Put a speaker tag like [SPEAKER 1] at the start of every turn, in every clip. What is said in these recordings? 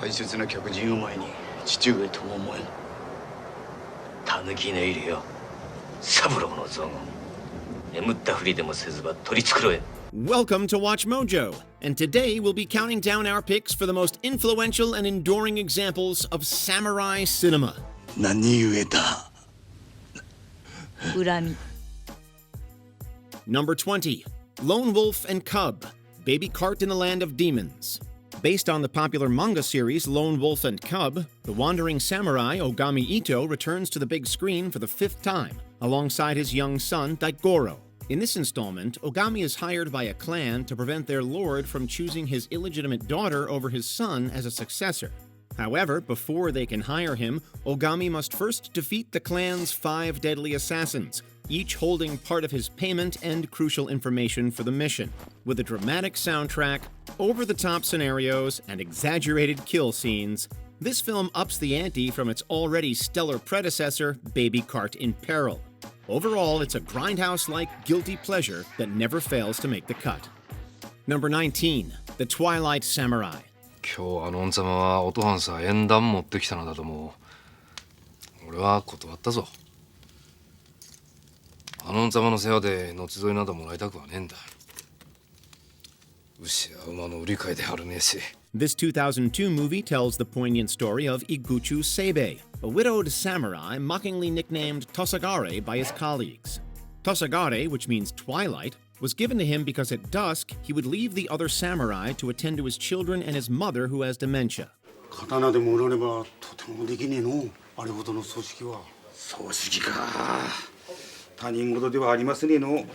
[SPEAKER 1] 大切な客人を前に父上とは思えん。狸寝入りよ。三郎の雑言。眠ったふりでもせずば取り繕え。
[SPEAKER 2] Welcome to Watch Mojo, and today we'll be counting down our picks for the most influential and enduring examples of samurai cinema.
[SPEAKER 1] 何故だ。
[SPEAKER 3] 恨み。
[SPEAKER 2] Number 20, Lone Wolf and Cub, Baby Cart in the Land of Demons. Based on the popular manga series Lone Wolf and Cub, the wandering samurai Ogami Ito returns to the big screen for the 5th time, alongside his young son Daigoro. In this installment, Ogami is hired by a clan to prevent their lord from choosing his illegitimate daughter over his son as a successor. However, before they can hire him, Ogami must first defeat the clan's 5 deadly assassins, each holding part of his payment and crucial information for the mission. With a dramatic soundtrack, over-the-top scenarios, and exaggerated kill scenes, this film ups the ante from its already stellar predecessor, Baby Cart in Peril. Overall, it's a grindhouse-like guilty pleasure that never fails to make the cut. Number 19, The Twilight Samurai.
[SPEAKER 4] 今日あの恩様はおとはんさ縁談持ってきたのだと思う。俺は断ったぞ。あの恩様の世話で後添いなどもらいたくはねえんだ。牛や馬の売り買いであるめえし。
[SPEAKER 2] This 2002 movie tells the poignant story of Iguchu Seibei, a widowed samurai mockingly nicknamed Tosagare by his colleagues. Tosagare, which means twilight, was given to him because at dusk he would leave the other samurai to attend to his children and his mother who has dementia.
[SPEAKER 1] 刀でも売らねばとてもできねえの。あれほどの葬式は。葬式か。他人事ではありますねえの。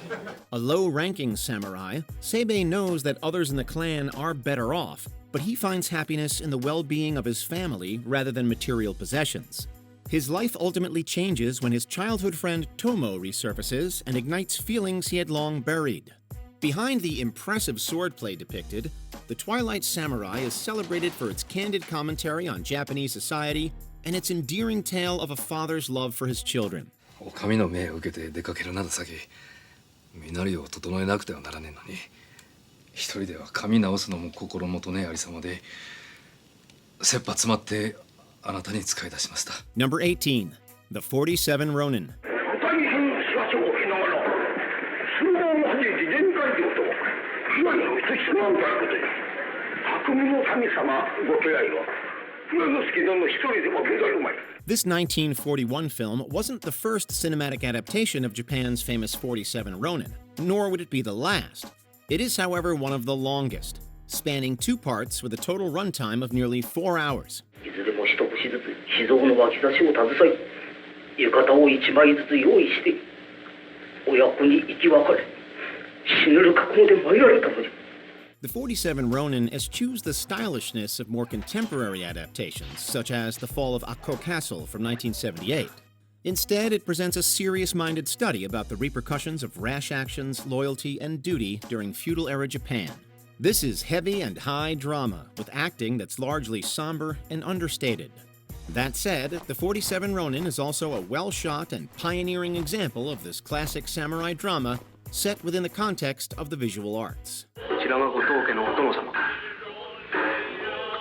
[SPEAKER 2] A low-ranking samurai, Seibei knows that others in the clan are better off, but he finds happiness in the well-being of his family rather than material possessions. His life ultimately changes when his childhood friend Tomo resurfaces and ignites feelings he had long buried. Behind the impressive swordplay depicted, The Twilight Samurai is celebrated for its candid commentary on Japanese society and its endearing tale of a father's love for his children.
[SPEAKER 4] お上の命を受けて出かけるなど先、身なりを整えなくてはならねえのに、一人では髪直すのも心もとねえありさまで、切羽詰まってあなたに使い出しました。
[SPEAKER 2] Number 18, The 47 Ronin. This 1941 film wasn't the first cinematic adaptation of Japan's famous 47 Ronin, nor would it be the last. It is, however, one of the longest, spanning 2 parts with a total runtime of nearly 4 hours. The 47 Ronin eschews the stylishness of more contemporary adaptations, such as The Fall of Akko Castle from 1978. Instead, it presents a serious-minded study about the repercussions of rash actions, loyalty, and duty during feudal-era Japan. This is heavy and high drama, with acting that's largely somber and understated. That said, The 47 Ronin is also a well-shot and pioneering example of this classic samurai drama set within the context of the visual arts.
[SPEAKER 5] こちらがご当家のお殿様か。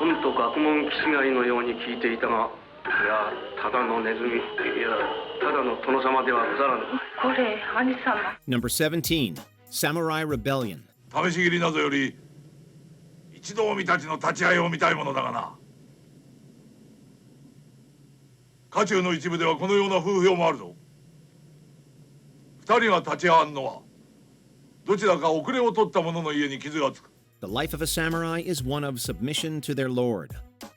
[SPEAKER 5] うんと学問気違いのように聞いていたが、いや、ただのネズミ、いや、ただの殿様ではござらぬ。これ、兄様。
[SPEAKER 2] Number 17, Samurai Rebellion.
[SPEAKER 6] 試し切りなどより、一度臣たちの立ち会いを見たいものだがな。家中の一部ではこのような風評もあるぞ。二人が立ち会わんのは、どちらか遅れを取った者の家に傷がつく。
[SPEAKER 2] The life of a samurai is one of submission to their lord.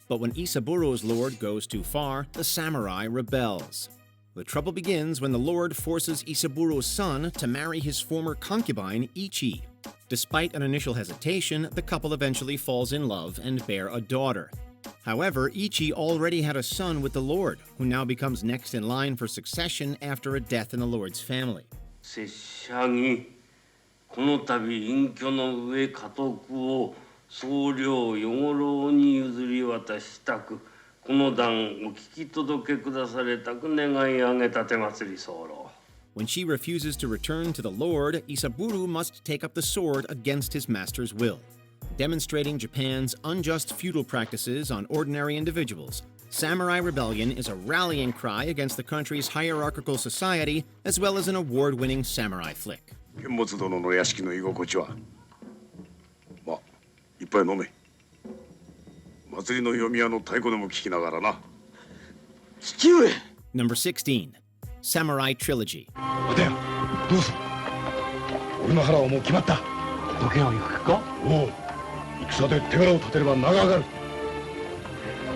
[SPEAKER 2] But when Isaburo's lord goes too far, the samurai rebels. The trouble begins when the lord forces Isaburo's son to marry his former concubine, Ichi. Despite an initial hesitation, the couple eventually falls in love and bear a daughter. However, Ichi already had a son with the lord, who now becomes next in line for succession after a death in the lord's family.
[SPEAKER 5] 拙者にこの度隠居の上家督を総領与五郎に譲り渡したく、この段お聞き届けくだされたく願い上げたて祭り候。
[SPEAKER 2] When she refuses to return to the lord, Isaburo must take up the sword against his master's will. Demonstrating Japan's unjust feudal practices on ordinary individuals, Samurai Rebellion is a rallying cry against the country's hierarchical society, as well as an award-winning samurai flick.
[SPEAKER 6] 剣持殿の屋敷の居心地はまあいっぱい飲め祭りの読み屋の太鼓でも聞きながらな
[SPEAKER 1] 父上
[SPEAKER 2] Number 16. Samurai Trilogy.
[SPEAKER 3] 待てよどうする俺の腹はもう決まった時計を行くかおう戦で手柄を立てれば名が上がる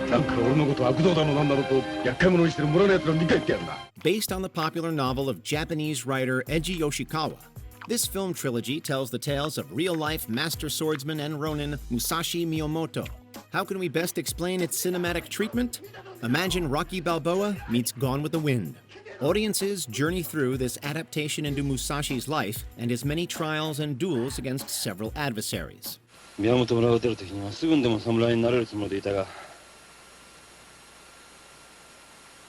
[SPEAKER 3] なんか俺のこと悪道だのなんだろうと厄介者にしてる村の奴らを見返ってやるんだ
[SPEAKER 2] Based on the popular novel of Japanese writer Eiji Yoshikawa, this film trilogy tells the tales of real-life master swordsman and Ronin Musashi Miyamoto. How can we best explain its cinematic treatment? Imagine Rocky Balboa meets Gone with the Wind. Audiences journey through this adaptation into Musashi's life and his many trials and duels against several adversaries.
[SPEAKER 7] 宮本村を出る時にはすぐにでも侍になれるつもりでいたが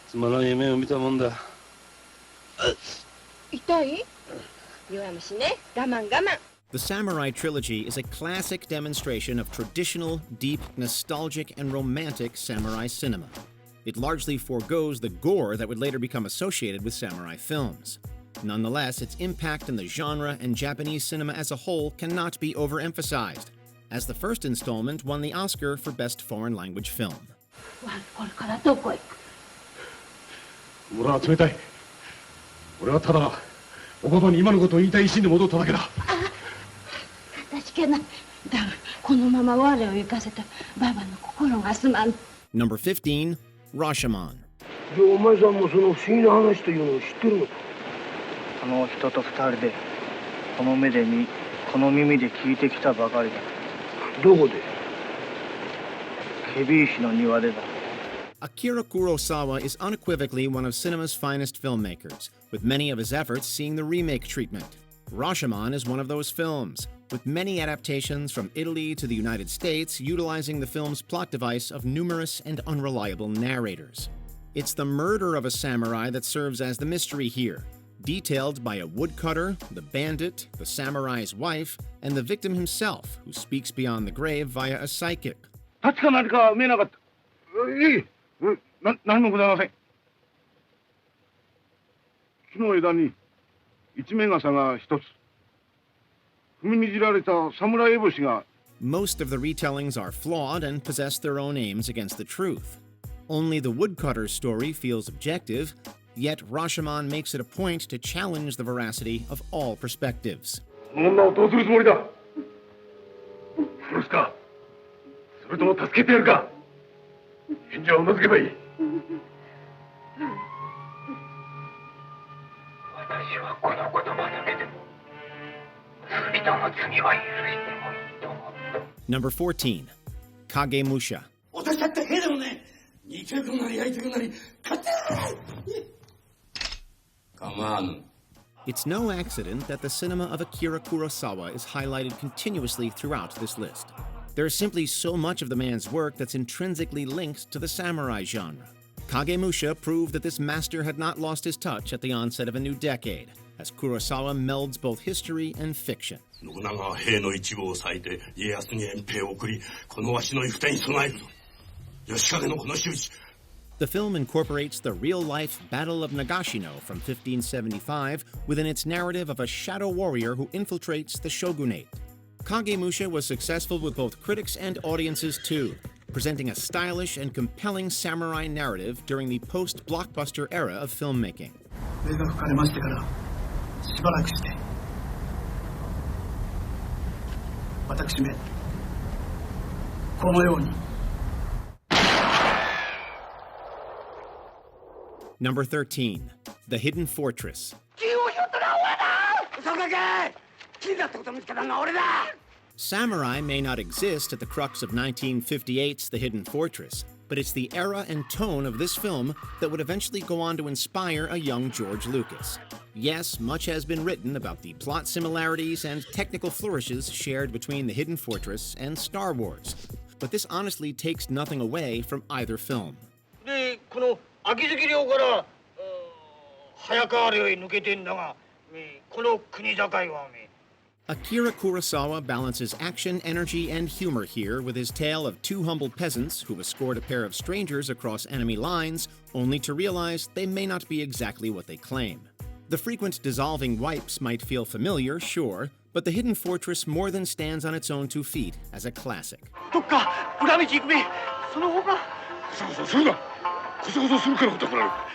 [SPEAKER 7] つまらん夢を見たもんだ
[SPEAKER 8] 痛い？弱虫ね。我慢我慢。
[SPEAKER 2] The Samurai Trilogy is a classic demonstration of traditional, deep, nostalgic, and romantic samurai cinema. It largely forgoes the gore that would later become associated with samurai films. Nonetheless, its impact in the genre and Japanese cinema as a whole cannot be overemphasized, as the first installment won the Oscar for Best Foreign Language Film.
[SPEAKER 8] これからどこへ行く？
[SPEAKER 3] 俺は冷たい俺はただおばばに今のことを言いたい一心で戻っただけだ
[SPEAKER 8] 私けない。だがこのまま我を行かせたババの心がすまん。
[SPEAKER 2] Number 15. Rashan.
[SPEAKER 9] でお前さんもその不思議な話というのを知ってるのか
[SPEAKER 10] この人と二人でこの目で見この耳で聞いてきたばかりだ
[SPEAKER 9] どこで
[SPEAKER 10] ケビ石の庭でだ
[SPEAKER 2] Akira Kurosawa is unequivocally one of cinema's finest filmmakers, with many of his efforts seeing the remake treatment. Rashomon is one of those films, with many adaptations from Italy to the United States utilizing the film's plot device of numerous and unreliable narrators. It's the murder of a samurai that serves as the mystery here, detailed by a woodcutter, the bandit, the samurai's wife, and the victim himself, who speaks beyond the grave via a psychic.
[SPEAKER 3] 確か何か見えなかったいい何もございません木の枝に一面傘が一つ踏みにじられた侍烏帽子が
[SPEAKER 2] Most of the retellings are flawed and possess their own aims against the truth. Only the woodcutter's story feels objective, yet Rashomon makes it a point to challenge the veracity of all perspectives.
[SPEAKER 3] この女をどうするつもりだ殺すかそれとも助けてやるか返事はうなずけばいい私はこの言葉だけでも罪人の罪は許してもいいと思う
[SPEAKER 2] Number 14. Kagi Musha.
[SPEAKER 1] 私だって兵でもね煮てくなり焼いてくなり勝てない
[SPEAKER 5] Come on.
[SPEAKER 2] It's no accident that the cinema of Akira Kurosawa is highlighted continuously throughout this list. There is simply so much of the man's work that's intrinsically linked to the samurai genre. Kagi Musha proved that this master had not lost his touch at the onset of a new decade, as Kurosawa melds both history and fiction.
[SPEAKER 6] 信長は兵の一部を割いて家康に援兵を送りこのわしの行く手に備えるぞ吉影のこの仕打ち
[SPEAKER 2] The film incorporates the real-life Battle of Nagashino from 1575 within its narrative of a shadow warrior who infiltrates the shogunate. Kagi Musha was successful with both critics and audiences too, presenting a stylish and compelling samurai narrative during the post-blockbuster era of filmmaking.
[SPEAKER 9] 上が吹かれましてからしばらくして私めこのように
[SPEAKER 2] Number 13. The Hidden Fortress.
[SPEAKER 1] 金を拾ったのは俺だ嘘かけ金だってこと見つけたのは俺だ
[SPEAKER 2] Samurai may not exist at the crux of 1958's The Hidden Fortress, but it's the era and tone of this film that would eventually go on to inspire a young George Lucas. Yes, much has been written about the plot similarities and technical flourishes shared between The Hidden Fortress and Star Wars, but this honestly takes nothing away from either film.
[SPEAKER 10] でこの秋月陵から早川領へ抜けてんだがこの国境は
[SPEAKER 2] Akira Kurosawa balances action, energy, and humor here with his tale of two humble peasants who escort a pair of strangers across enemy lines, only to realize they may not be exactly what they claim. The frequent dissolving wipes might feel familiar, sure, but the Hidden Fortress more than stands on its own 2 feet as a classic.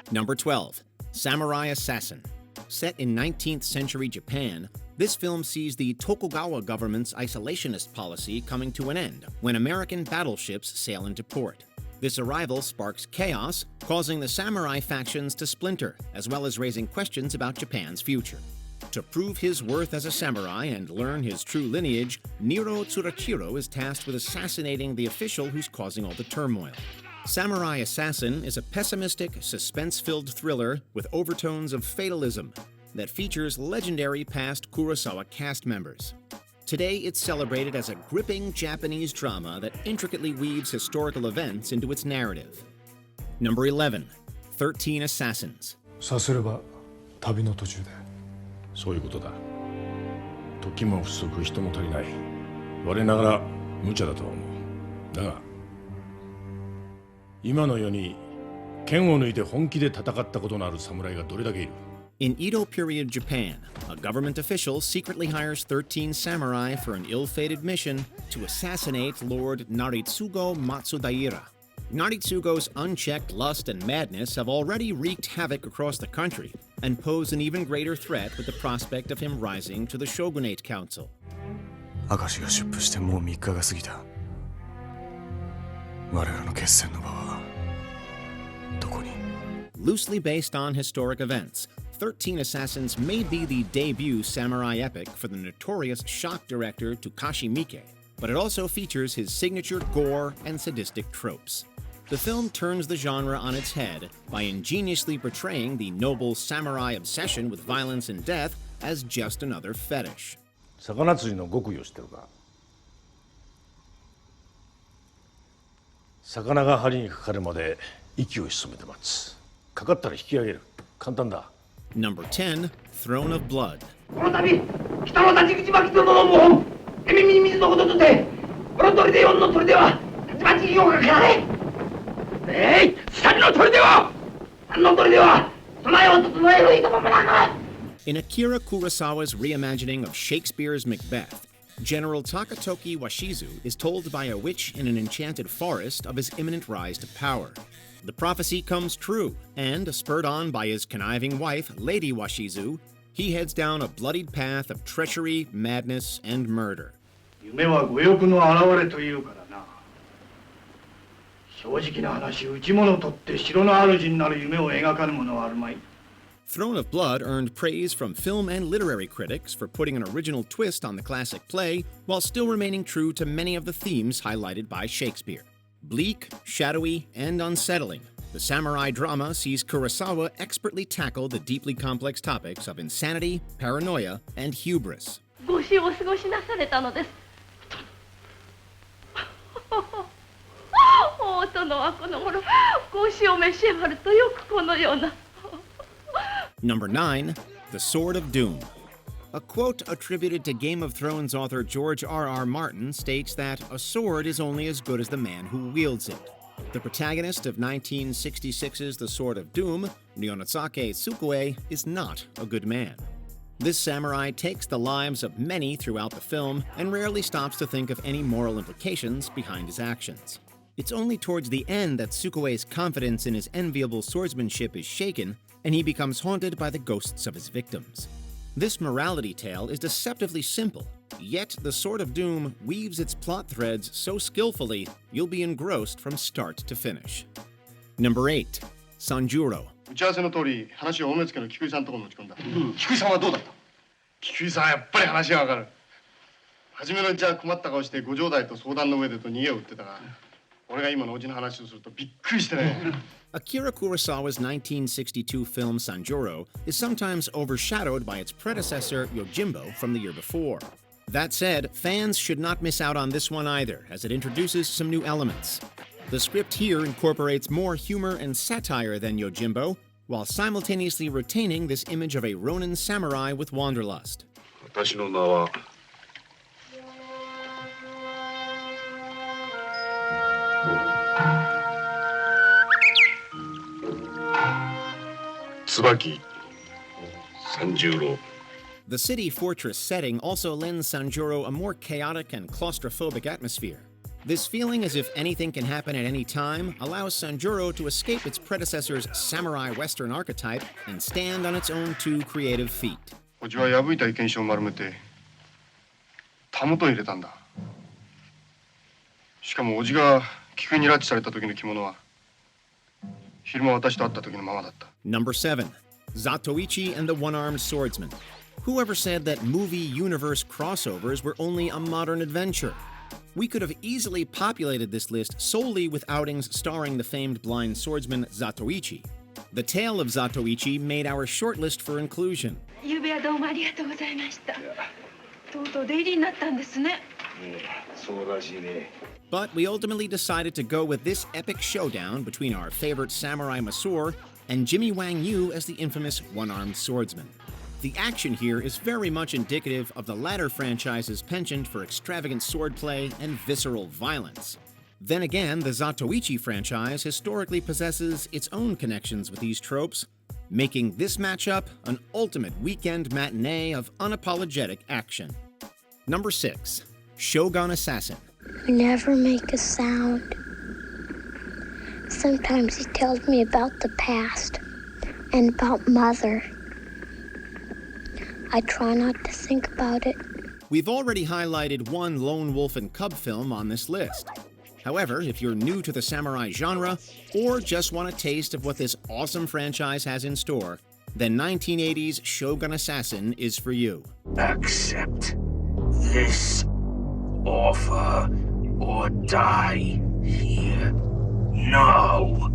[SPEAKER 2] Number 12, Samurai Assassin. Set in 19th century Japan, this film sees the Tokugawa government's isolationist policy coming to an end when American battleships sail into port. This arrival sparks chaos, causing the samurai factions to splinter, as well as raising questions about Japan's future. To prove his worth as a samurai and learn his true lineage, Niro Tsurachiro is tasked with assassinating the official who's causing all the turmoil. Samurai Assassin is a pessimistic, suspense-filled thriller with overtones of fatalism that features legendary past Kurosawa cast members. Today, it's celebrated as a gripping Japanese drama that intricately weaves historical events into its narrative. Number 11, 13 Assassins.
[SPEAKER 3] さすれば旅の途中でそういうことだ時も不足人も足りない我ながら無茶だとは思うだが今の世に剣を抜いて本気で戦ったことのある侍がどれだけいる
[SPEAKER 2] In Edo period Japan, a government official secretly hires 13 samurai for an ill-fated mission to assassinate Lord Naritsugo Matsudaira. Naritsugo's unchecked lust and madness have already wreaked havoc across the country and pose an even greater threat with the prospect of him rising to the shogunate council.
[SPEAKER 11] 明石が出府してもう3日が過ぎた我らの決戦の場はどこに
[SPEAKER 2] Loosely based on historic events, 13 Assassins may be the debut samurai epic for the notorious shock director Takashi Miike, but it also features his signature gore and sadistic tropes. The film turns the genre on its head by ingeniously portraying the noble samurai obsession with violence and death as just another fetish.
[SPEAKER 3] 魚釣りの極意を知ってるか魚が針にかかるまで息を潜めて待つかかったら引き上げる簡単だ
[SPEAKER 2] Number 10, Throne of Blood.
[SPEAKER 12] この度北の立ち口巻きとの謀反手耳に水のこととてこの砦4の砦はたちまち用がかれ3の砦は3の砦は備えを整えるいとももなく
[SPEAKER 2] In Akira Kurosawa's reimagining of Shakespeare's Macbeth, General Takatoki Washizu is told by a witch in an enchanted forest of his imminent rise to power. The prophecy comes true, and, spurred on by his conniving wife, Lady Washizu, he heads down a bloodied path of treachery, madness, and murder.
[SPEAKER 9] 夢は五欲の表れというからな正直な話打ち物とって城の主になる夢を描かぬ者はあるまい
[SPEAKER 2] Throne of Blood earned praise from film and literary critics for putting an original twist on the classic play while still remaining true to many of the themes highlighted by Shakespeare. Bleak, shadowy, and unsettling, the samurai drama sees Kurosawa expertly tackle the deeply complex topics of insanity, paranoia, and hubris.
[SPEAKER 8] ご死をお過ごしなされたのです。大殿はこの頃、ご死を召し上がるとよくこのような。
[SPEAKER 2] Number 9, The Sword of Doom. A quote attributed to Game of Thrones author George R.R. Martin states that a sword is only as good as the man who wields it. The protagonist of 1966's The Sword of Doom, Ryonosuke Tsukue, is not a good man. This samurai takes the lives of many throughout the film and rarely stops to think of any moral implications behind his actions. It's only towards the end that Tsukue's confidence in his enviable swordsmanship is shaken, and he becomes haunted by the ghosts of his victims. This morality tale is deceptively simple, yet the Sword of Doom weaves its plot threads so skillfully you'll be engrossed from start to finish. Number 8, Sanjuro.
[SPEAKER 13] 打ち合わせの通り話を大目付の菊井さんのところに持ち込んだ、菊井さんはどうだった菊井さんはやっぱり話がわかる初めのうちは困った顔してご城代と相談の上でと逃げを打ってたが俺が今のおじの話をするとびっくりしてね
[SPEAKER 2] Akira Kurosawa's 1962 film Sanjuro is sometimes overshadowed by its predecessor Yojimbo from the year before. That said, fans should not miss out on this one either, as it introduces some new elements. The script here incorporates more humor and satire than Yojimbo, while simultaneously retaining this image of a Ronin samurai with wanderlust.
[SPEAKER 6] 私の名は
[SPEAKER 3] 椿、Sanjuro.
[SPEAKER 2] The city fortress setting also lends Sanjuro a more chaotic and claustrophobic atmosphere. This feeling as if anything can happen at any time allows Sanjuro to escape its predecessor's samurai western archetype and stand on its own two creative feet.
[SPEAKER 13] おじは破いた意見書を丸めてたもとに入れたんだ。しかもおじが菊に拉致された時の着物は昼間私と会った時のままだった。
[SPEAKER 2] Number 7. Zatoichi and the One-Armed Swordsman. Whoever said that movie universe crossovers were only a modern adventure? We could have easily populated this list solely with outings starring the famed blind swordsman Zatoichi. The tale of Zatoichi made our shortlist for inclusion.
[SPEAKER 8] ゆうべはどうもありがとうございました。とうとう出入りになったんですね。
[SPEAKER 3] そうらしいね。
[SPEAKER 2] But we ultimately decided to go with this epic showdown between our favorite samurai Masoor and Jimmy Wang Yu as the infamous one-armed swordsman. The action here is very much indicative of the latter franchise's penchant for extravagant swordplay and visceral violence. Then again, the Zatoichi franchise historically possesses its own connections with these tropes, making this matchup an ultimate weekend matinee of unapologetic action. Number 6. Shogun Assassin.
[SPEAKER 14] I never make a sound. Sometimes he tells me about the past and about Mother. I try not to think about it.
[SPEAKER 2] We've already highlighted one Lone Wolf and Cub film on this list. However, if you're new to the samurai genre, or just want a taste of what this awesome franchise has in store, then 1980's Shogun Assassin is for you.
[SPEAKER 15] Accept this offer or die here. No!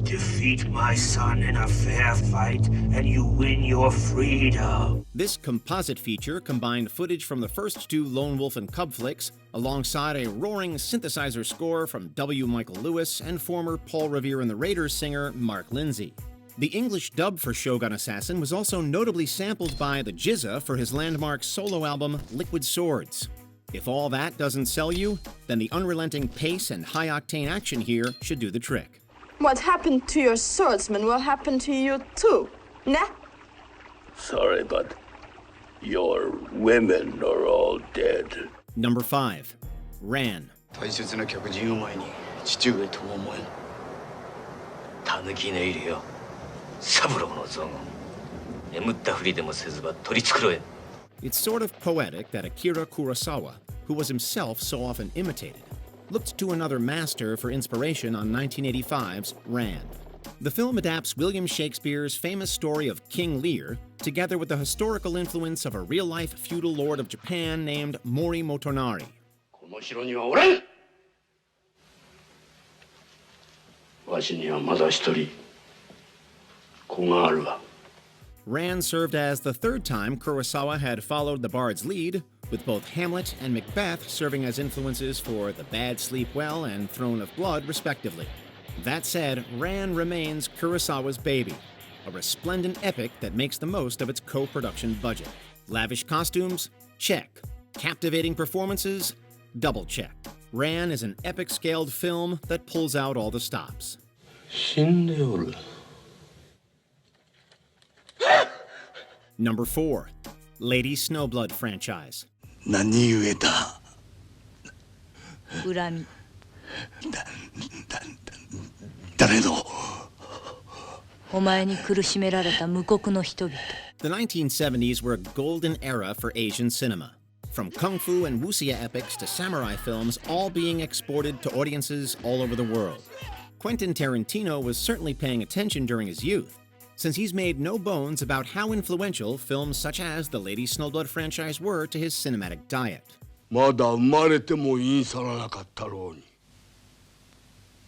[SPEAKER 15] Defeat my son in a fair fight, and you win your freedom.
[SPEAKER 2] This composite feature combined footage from the first two Lone Wolf and Cub flicks, alongside a roaring synthesizer score from W. Michael Lewis and former Paul Revere and the Raiders singer Mark Lindsay. The English dub for Shogun Assassin was also notably sampled by the Jizza for his landmark solo album Liquid Swords. If all that doesn't sell you, then the unrelenting pace and high-octane action here should do the trick.
[SPEAKER 16] What happened to your swordsman will happen to you too, nah?
[SPEAKER 15] Sorry, but your women are all dead.
[SPEAKER 2] Number 5. Ran.
[SPEAKER 11] 大切な客人を前に父上と思え。
[SPEAKER 17] たぬき寝入りよ。三郎の雑言。眠ったふりでもせずば取り繕え。
[SPEAKER 2] It's sort of poetic that Akira Kurosawa, who was himself so often imitated, looked to another master for inspiration on 1985's Ran. The film adapts William Shakespeare's famous story of King Lear, together with the historical influence of a real-life feudal lord of Japan named Mori Motonari.
[SPEAKER 15] この城にはおれん。わしにはまだ一人子があるわ。
[SPEAKER 2] Ran served as the third time Kurosawa had followed the bard's lead, with both Hamlet and Macbeth serving as influences for The Bad Sleep Well and Throne of Blood, respectively. That said, Ran remains Kurosawa's baby, a resplendent epic that makes the most of its co-production budget. Lavish costumes? Check. Captivating performances? Double check. Ran is an epic-scaled film that pulls out all the stops.
[SPEAKER 15] 死んでおる。
[SPEAKER 2] Number 4. Lady Snowblood franchise.
[SPEAKER 11] 何故だ。
[SPEAKER 16] 恨み。
[SPEAKER 11] 誰の。
[SPEAKER 16] お前に苦しめられた無国の人々。
[SPEAKER 2] The 1970s were a golden era for Asian cinema. From kung fu and wuxia epics to samurai films, all being exported to audiences all over the world. Quentin Tarantino was certainly paying attention during his youth, since he's made no bones about how influential films such as the Lady Snowblood franchise were to his cinematic diet.
[SPEAKER 11] まだ生まれてもいいさらなかったろうに。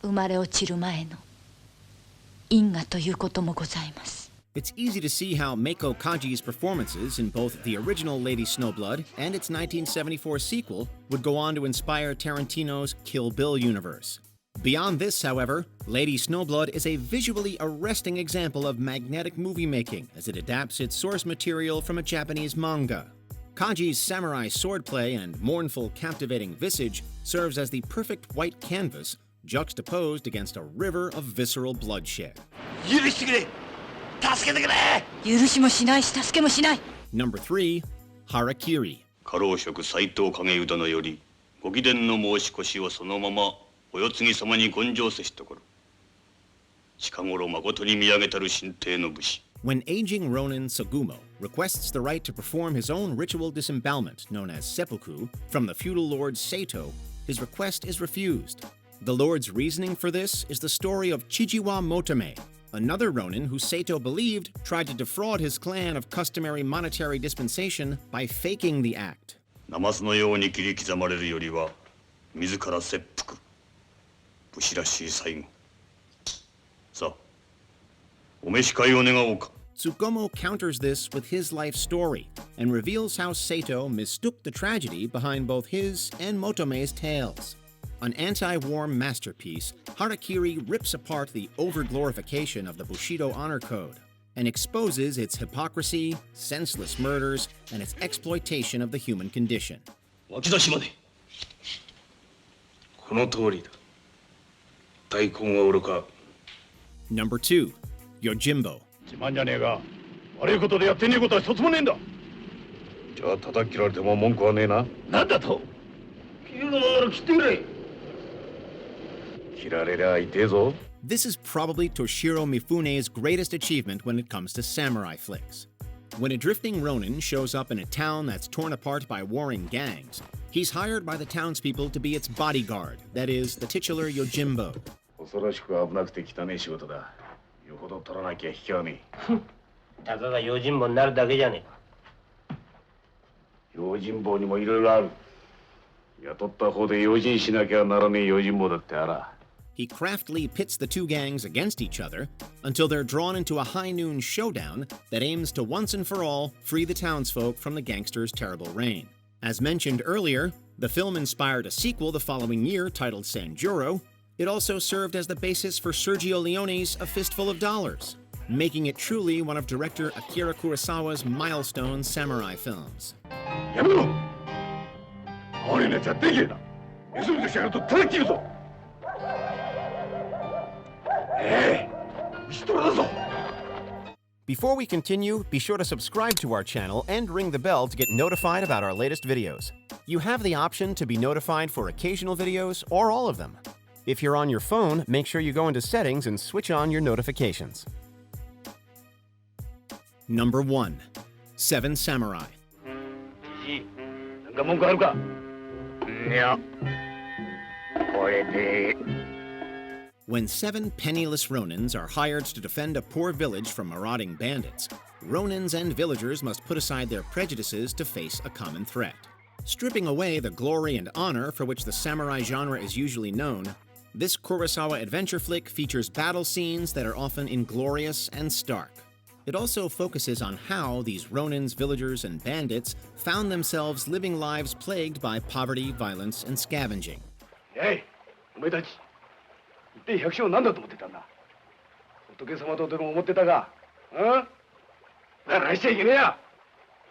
[SPEAKER 16] 生まれ落ちる前の因果ということもございます。
[SPEAKER 2] It's easy to see how Meiko Kaji's performances in both the original Lady Snowblood and its 1974 sequel would go on to inspire Tarantino's Kill Bill universe. Beyond this, however, Lady Snowblood is a visually arresting example of magnetic movie making as it adapts its source material from a Japanese manga. Kaji's samurai swordplay and mournful, captivating visage serves as the perfect white canvas, juxtaposed against a river of visceral bloodshed. Number 3, Harakiri.
[SPEAKER 18] 家老職斎藤景宇殿よりご貴殿の申し越しをそのままお世継ぎ様に言上せしところ近頃誠に見上げたる神帝の武士
[SPEAKER 2] When aging Ronin Sagumo requests the right to perform his own ritual disembowelment, known as seppuku, from the feudal lord Sato, his request is refused. The lord's reasoning for this is the story of Chijiwa Motame, another Ronin who Sato believed tried to defraud his clan of customary monetary dispensation by faking the act.
[SPEAKER 18] ナマズのように切り刻まれるよりは自ら切腹武士らしい最後さあお召し替えを願おうか
[SPEAKER 2] Tsukumo counters this with his life story and reveals how Sato mistook the tragedy behind both his and Motome's tales. An anti-war masterpiece, Harakiri rips apart the over-glorification of the Bushido honor code and exposes its hypocrisy, senseless murders, and its exploitation of the human condition.
[SPEAKER 18] 脇差しまでこの通りだ大根は愚か
[SPEAKER 2] Number 2, Yojimbo.
[SPEAKER 3] 自慢じゃねえが悪いことでやってねえことは一つもねえんだじゃあ叩き切られても文句はねえな
[SPEAKER 12] なんだと切るのもんなら切ってみれ
[SPEAKER 3] 切られりゃ痛えぞ
[SPEAKER 2] This is probably Toshiro Mifune's greatest achievement when it comes to samurai flicks. When a drifting Ronin shows up in a town that's torn apart by warring gangs, he's hired by the townspeople to be its bodyguard, that is, the titular Yojimbo.
[SPEAKER 3] 恐ろしく危なくて汚い仕事だよほど取らなきゃ引き合わねえ
[SPEAKER 17] たかが用心棒になるだけじゃねえか
[SPEAKER 3] 用心棒にもいろいろある雇った方で用心しなきゃならねえ用心棒だってあら
[SPEAKER 2] He craftily pits the two gangs against each other until they're drawn into a high-noon showdown that aims to once and for all free the townsfolk from the gangsters' terrible reign. As mentioned earlier, the film inspired a sequel the following year titled Sanjuro. It also served as the basis for Sergio Leone's A Fistful of Dollars, making it truly one of director Akira Kurosawa's milestone samurai films.
[SPEAKER 3] やめろ哀れなやつはでけえな盗みとしやがると叩き切るぞ
[SPEAKER 2] Before we continue, be sure to subscribe to our channel and ring the bell to get notified about our latest videos. You have the option to be notified for occasional videos or all of them. If you're on your phone, make sure you go into settings and switch on your notifications. Number 1. Seven Samurai.
[SPEAKER 3] なんか文句あるかいやこれで
[SPEAKER 2] When 7 penniless Ronins are hired to defend a poor village from marauding bandits, Ronins and villagers must put aside their prejudices to face a common threat. Stripping away the glory and honor for which the samurai genre is usually known, this Kurosawa adventure flick features battle scenes that are often inglorious and stark. It also focuses on how these Ronins, villagers, and bandits found themselves living lives plagued by poverty, violence, and scavenging.
[SPEAKER 3] Hey, お前たち一体百姓は何だと思ってたんだ仏様とでも思ってたがだからしちゃいけねえや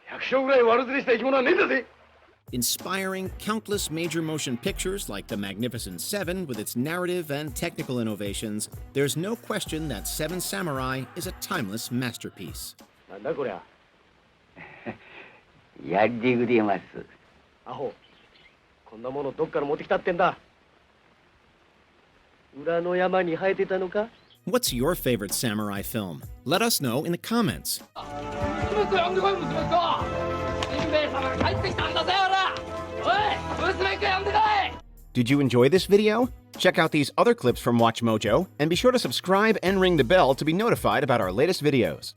[SPEAKER 3] 百姓ぐらい悪ずれした生き物はねえんだぜ
[SPEAKER 2] Inspiring countless major motion pictures like The Magnificent Seven with its narrative and technical innovations, there's no question that Seven Samurai is a timeless masterpiece.
[SPEAKER 12] なんだこりゃやりでございますアホこんなものどっから持ってきたってんだ裏の山に生えてたのか
[SPEAKER 2] What's your favorite samurai film? Let us know in the comments. Did you enjoy this video? Check out these other clips from WatchMojo and be sure to subscribe and ring the bell to be notified about our latest videos.